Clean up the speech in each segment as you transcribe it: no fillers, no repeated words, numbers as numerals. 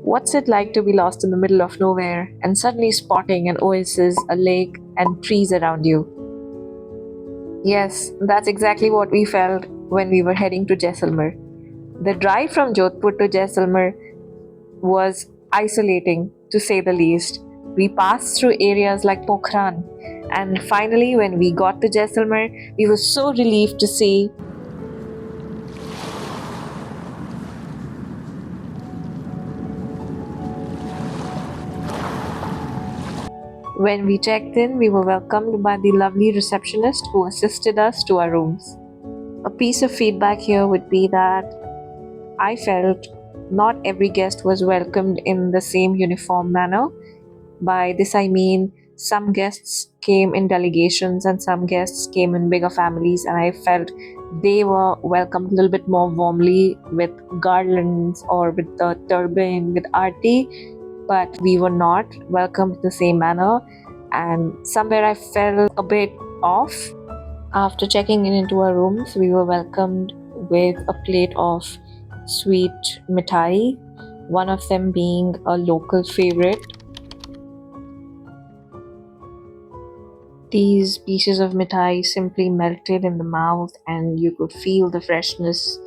What's it like to be lost in the middle of nowhere and suddenly spotting an oasis, a lake, and trees around you? Yes, that's exactly what we felt when we were heading to Jaisalmer. The drive from Jodhpur to Jaisalmer was isolating, to say the least. We passed through areas like Pokhran, and finally, when we got to Jaisalmer, we were so relieved to see. When we checked in, we were welcomed by the lovely receptionist who assisted us to our rooms. A piece of feedback here would be that I felt not every guest was welcomed in the same uniform manner. By this, I mean some guests came in delegations and some guests came in bigger families, and I felt they were welcomed a little bit more warmly with garlands or with the turban, with aarti, but we were not welcomed in the same manner, and somewhere I felt a bit off. After checking in into our rooms, we were welcomed with a plate of sweet mithai, one of them being a local favorite. These pieces of mithai simply melted in the mouth, and you could feel the freshness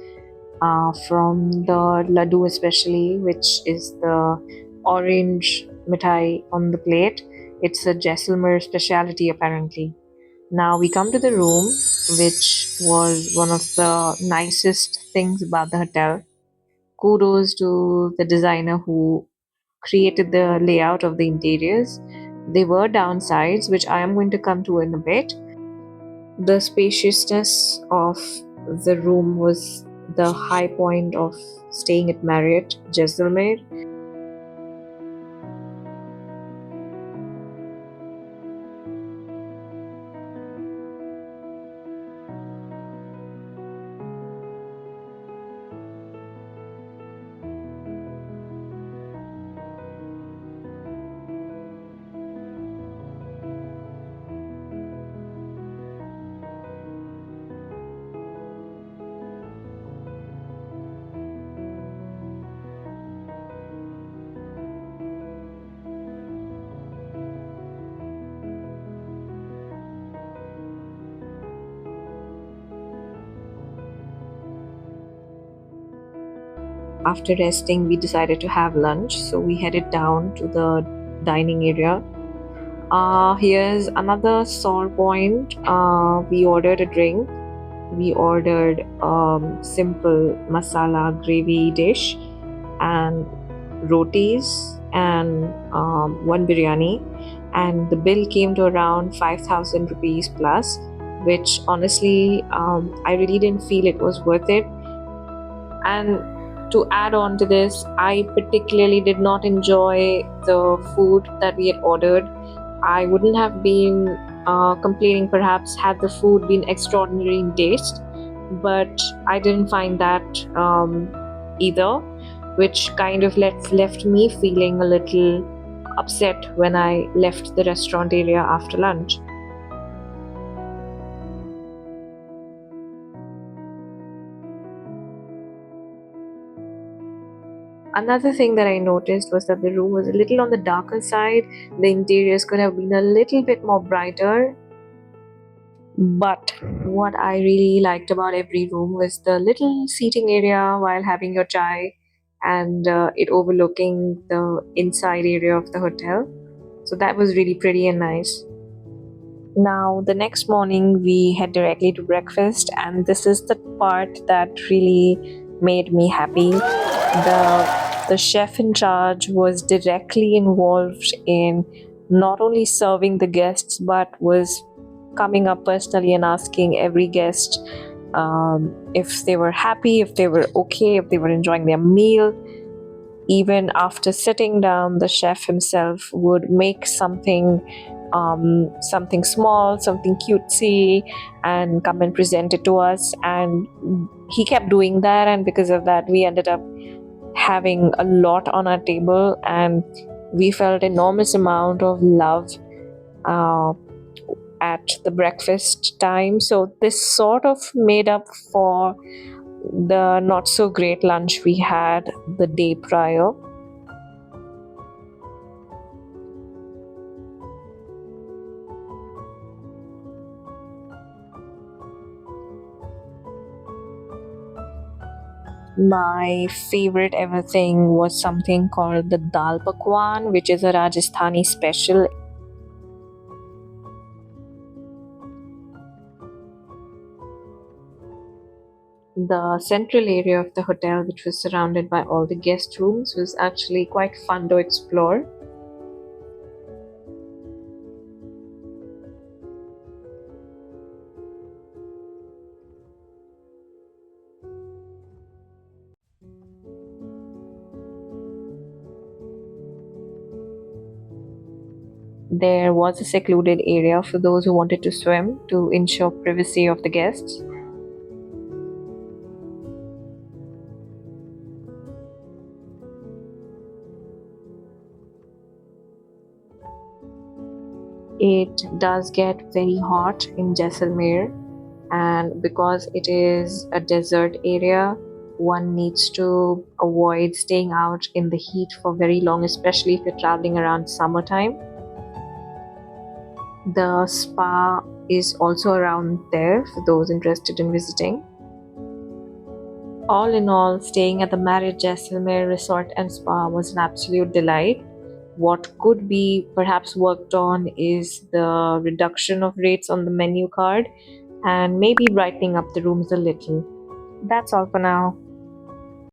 from the laddu, especially, which is the orange mithai on the plate. It's a Jaisalmer speciality, apparently. Now we come to the room, which was one of the nicest things about the hotel. Kudos to the designer who created the layout of the interiors. There were downsides, which I am going to come to in a bit. The spaciousness of the room was the high point of staying at Marriott Jaisalmer. After resting, we decided to have lunch, so we headed down to the dining area. Here's another sore point. We ordered a drink. We ordered simple masala gravy dish and rotis and one biryani, and the bill came to around 5,000 rupees plus, which honestly I really didn't feel it was worth it. And to add on to this, I particularly did not enjoy the food that we had ordered. I wouldn't have been complaining perhaps had the food been extraordinary in taste, but I didn't find that either, which kind of left me feeling a little upset when I left the restaurant area after lunch. Another thing that I noticed was that the room was a little on the darker side. The interiors could have been a little bit more brighter. But what I really liked about every room was the little seating area while having your chai, and it overlooking the inside area of the hotel. So that was really pretty and nice. Now, the next morning, we head directly to breakfast, and this is the part that really made me happy. The chef in charge was directly involved in not only serving the guests but was coming up personally and asking every guest if they were happy, if they were okay, if they were enjoying their meal. Even after sitting down, the chef himself would make something small, something cutesy, and come and present it to us. And he kept doing that, and because of that, we ended up having a lot on our table, and we felt enormous amount of love uh, at the breakfast time. So this sort of made up for the not so great lunch we had the day prior. My favorite ever thing was something called the dal pakwan, which is a Rajasthani special. The central area of the hotel, which was surrounded by all the guest rooms, was actually quite fun to explore. There was a secluded area for those who wanted to swim to ensure privacy of the guests. It does get very hot in Jaisalmer, and because it is a desert area, one needs to avoid staying out in the heat for very long, especially if you're traveling around summertime. The spa is also around there for those interested in visiting. All in all, staying at the Marriott Jaisalmer Resort and Spa was an absolute delight. What could be perhaps worked on is the reduction of rates on the menu card and maybe brightening up the rooms a little. That's all for now.